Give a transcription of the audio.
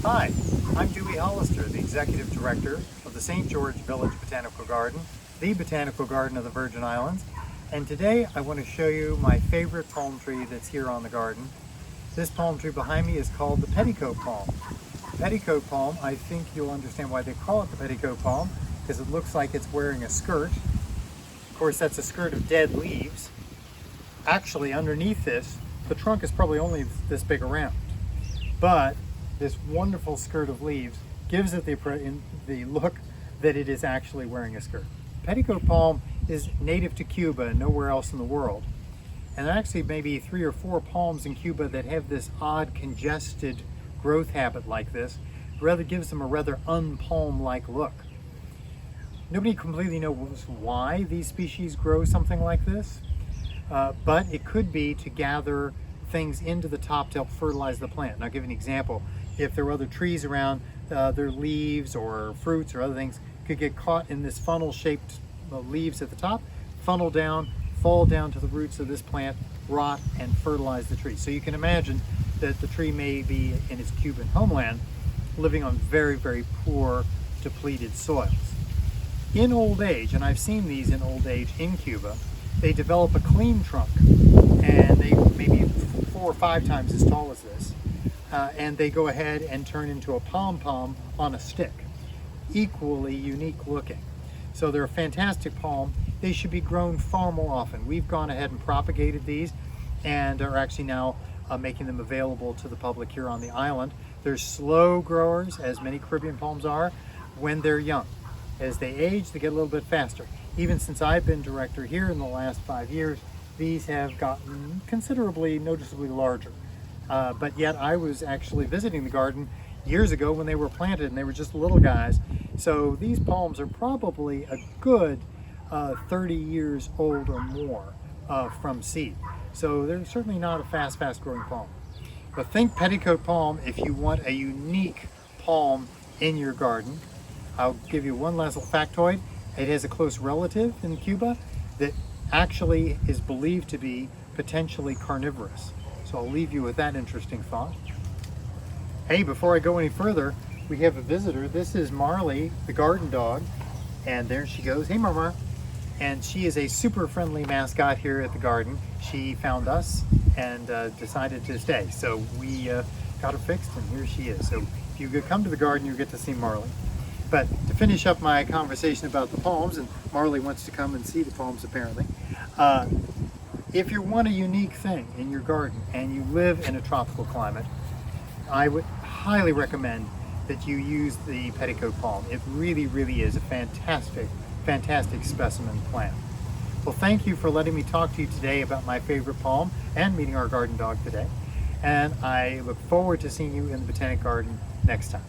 Hi, I'm Dewey Hollister, the Executive Director of the St. George Village Botanical Garden, the Botanical Garden of the Virgin Islands, and today I want to show you my favorite palm tree that's here on the garden. This palm tree behind me is called the Petticoat Palm. Petticoat Palm, I think you'll understand why they call it the Petticoat Palm, because it looks like it's wearing a skirt. Of course, that's a skirt of dead leaves. Actually, underneath this, the trunk is probably only this big around, but this wonderful skirt of leaves gives it the look that it is actually wearing a skirt. Petticoat palm is native to Cuba and nowhere else in the world. And there are actually maybe 3 or 4 palms in Cuba that have this odd congested growth habit like this. Rather gives them a rather unpalm-like look. Nobody completely knows why these species grow something like this, but it could be to gather things into the top to help fertilize the plant. And I'll give you an example. If there were other trees around, their leaves or fruits or other things could get caught in this funnel-shaped leaves at the top, funnel down, fall down to the roots of this plant, rot, and fertilize the tree. So you can imagine that the tree may be in its Cuban homeland, living on very, very poor, depleted soils. In old age, and I've seen these in old age in Cuba, they develop a clean trunk, and they may be 4 or 5 times as tall as this. And they go ahead and turn into a pom-pom on a stick. Equally unique looking. So they're a fantastic palm. They should be grown far more often. We've gone ahead and propagated these and are actually now making them available to the public here on the island. They're slow growers, as many Caribbean palms are, when they're young. As they age, they get a little bit faster. Even since I've been director here in the last 5 years, these have gotten considerably, noticeably larger. But yet I was actually visiting the garden years ago when they were planted and they were just little guys. So these palms are probably a good 30 years old or more from seed. So they're certainly not a fast growing palm. But think Petticoat palm if you want a unique palm in your garden. I'll give you one last little factoid. It has a close relative in Cuba that actually is believed to be potentially carnivorous. So I'll leave you with that interesting thought. Hey, before I go any further, we have a visitor. This is Marley, the garden dog. And there she goes. Hey, Mama. And she is a super friendly mascot here at the garden. She found us and decided to stay. So we got her fixed and here she is. So if you come to the garden, you get to see Marley. But to finish up my conversation about the palms, and Marley wants to come and see the palms apparently, if you want a unique thing in your garden and you live in a tropical climate, I would highly recommend that you use the Petticoat palm. It really, really is a fantastic specimen plant. Well, thank you for letting me talk to you today about my favorite palm and meeting our garden dog today. And I look forward to seeing you in the Botanic Garden next time.